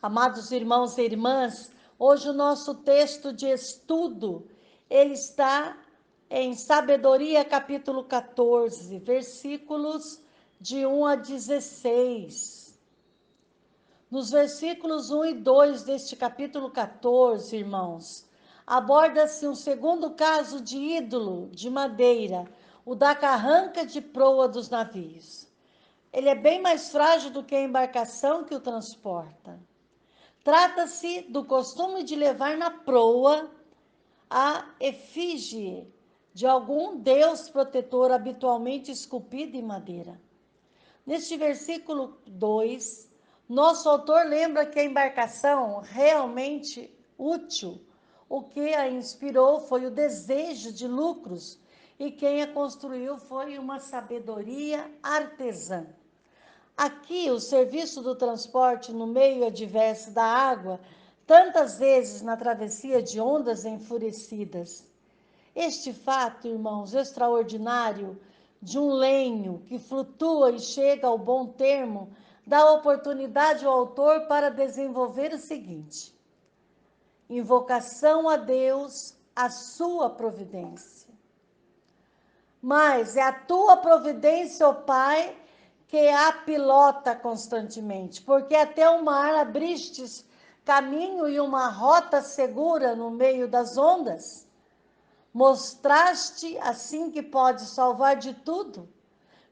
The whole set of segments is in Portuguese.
Amados irmãos e irmãs, hoje o nosso texto de estudo, ele está em Sabedoria, capítulo 14, versículos de 1 a 16. Nos versículos 1 e 2 deste capítulo 14, irmãos, aborda-se um segundo caso de ídolo de madeira, o da carranca de proa dos navios. Ele é bem mais frágil do que a embarcação que o transporta. Trata-se do costume de levar na proa a efígie de algum deus protetor habitualmente esculpido em madeira. Neste versículo 2, nosso autor lembra que a embarcação realmente útil, o que a inspirou foi o desejo de lucros e quem a construiu foi uma sabedoria artesã. Aqui, o serviço do transporte no meio adverso da água, tantas vezes na travessia de ondas enfurecidas. Este fato, irmãos, extraordinário, de um lenho que flutua e chega ao bom termo, dá oportunidade ao autor para desenvolver o seguinte: invocação a Deus, a sua providência. Mas é a tua providência, ó Pai, que a pilota constantemente, porque até o mar abristes caminho e uma rota segura no meio das ondas. Mostraste assim que pode salvar de tudo,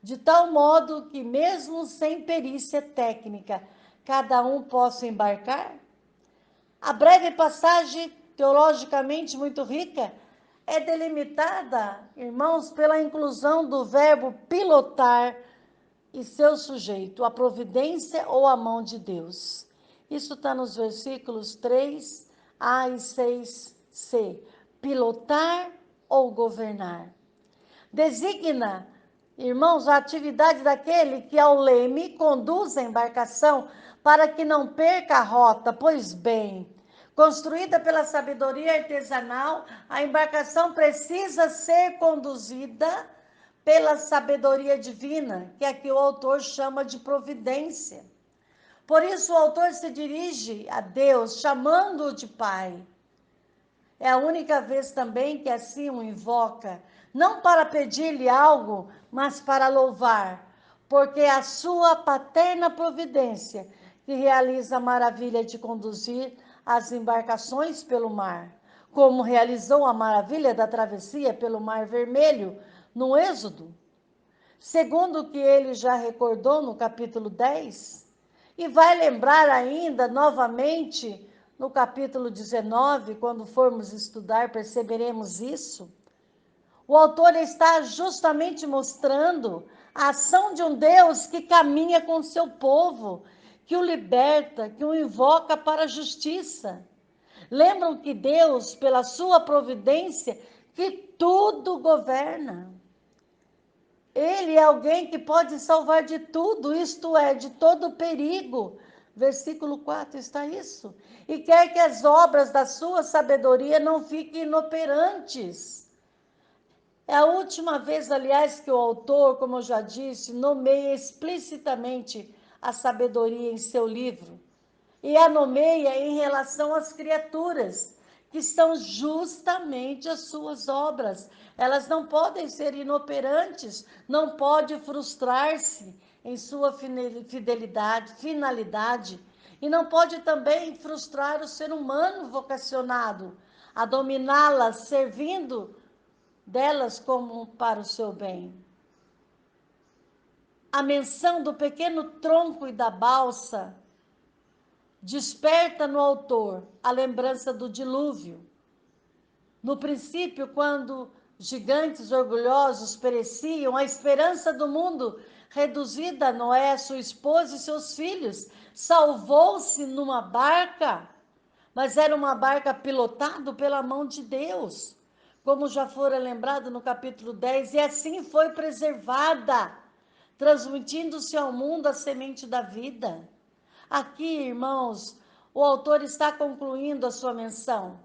de tal modo que mesmo sem perícia técnica, cada um possa embarcar. A breve passagem, teologicamente muito rica, é delimitada, irmãos, pela inclusão do verbo pilotar e seu sujeito, a providência ou a mão de Deus. Isso está nos versículos 3a e 6c. Pilotar ou governar. Designa, irmãos, a atividade daquele que ao leme conduz a embarcação para que não perca a rota. Pois bem, construída pela sabedoria artesanal, a embarcação precisa ser conduzida pela sabedoria divina, que aqui o autor chama de providência. Por isso o autor se dirige a Deus, chamando-o de Pai. É a única vez também que assim o invoca, não para pedir-lhe algo, mas para louvar, porque é a sua paterna providência que realiza a maravilha de conduzir as embarcações pelo mar, como realizou a maravilha da travessia pelo Mar Vermelho no Êxodo, segundo o que ele já recordou no capítulo 10, e vai lembrar ainda novamente no capítulo 19, quando formos estudar, perceberemos isso. O autor está justamente mostrando a ação de um Deus que caminha com o seu povo, que o liberta, que o invoca para a justiça. Lembram que Deus, pela sua providência, que tudo governa. Ele é alguém que pode salvar de tudo, isto é, de todo perigo. Versículo 4 está isso. E quer que as obras da sua sabedoria não fiquem inoperantes. É a última vez, aliás, que o autor, como eu já disse, nomeia explicitamente a sabedoria em seu livro. E a nomeia em relação às criaturas, que são justamente as suas obras. Elas não podem ser inoperantes, não pode frustrar-se em sua fidelidade, finalidade, e não pode também frustrar o ser humano vocacionado a dominá-las, servindo delas como para o seu bem. A menção do pequeno tronco e da balsa desperta no autor a lembrança do dilúvio. No princípio, quando gigantes orgulhosos pereciam, a esperança do mundo, reduzida a Noé, sua esposa e seus filhos, salvou-se numa barca, mas era uma barca pilotada pela mão de Deus, como já fora lembrado no capítulo 10, e assim foi preservada, transmitindo-se ao mundo a semente da vida. Aqui, irmãos, o autor está concluindo a sua menção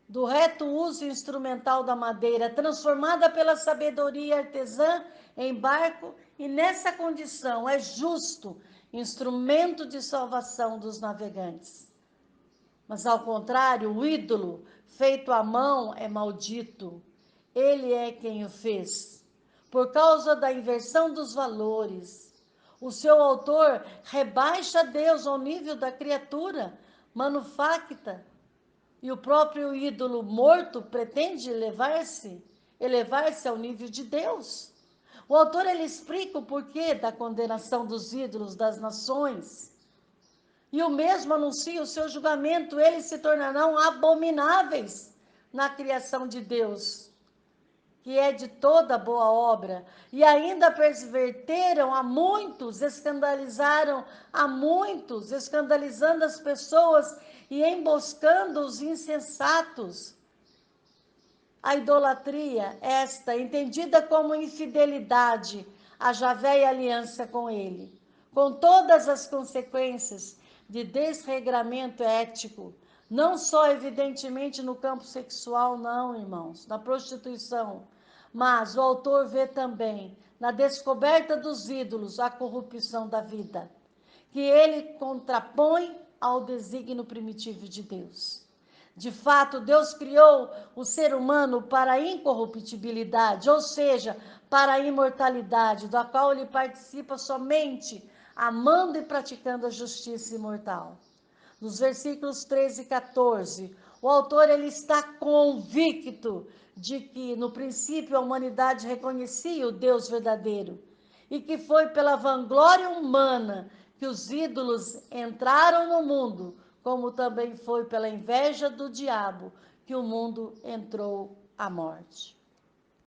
do reto uso instrumental da madeira, transformada pela sabedoria artesã em barco, e nessa condição é justo instrumento de salvação dos navegantes. Mas, ao contrário, o ídolo feito à mão é maldito. Ele é quem o fez. Por causa da inversão dos valores, o seu autor rebaixa Deus ao nível da criatura manufacta, e o próprio ídolo morto pretende elevar-se ao nível de Deus. O autor ele explica o porquê da condenação dos ídolos das nações. E o mesmo anuncia o seu julgamento, eles se tornarão abomináveis na criação de Deus, que é de toda boa obra, e ainda perverteram a muitos, escandalizaram a muitos, escandalizando as pessoas e emboscando os insensatos. A idolatria, esta, entendida como infidelidade a Javé e aliança com ele, com todas as consequências de desregramento ético, não só evidentemente no campo sexual, não, irmãos, na prostituição, mas o autor vê também na descoberta dos ídolos a corrupção da vida, que ele contrapõe ao desígnio primitivo de Deus. De fato, Deus criou o ser humano para a incorruptibilidade, ou seja, para a imortalidade, da qual ele participa somente amando e praticando a justiça imortal. Nos versículos 13 e 14, o autor ele está convicto de que no princípio a humanidade reconhecia o Deus verdadeiro e que foi pela vanglória humana que os ídolos entraram no mundo, como também foi pela inveja do diabo que o mundo entrou à morte.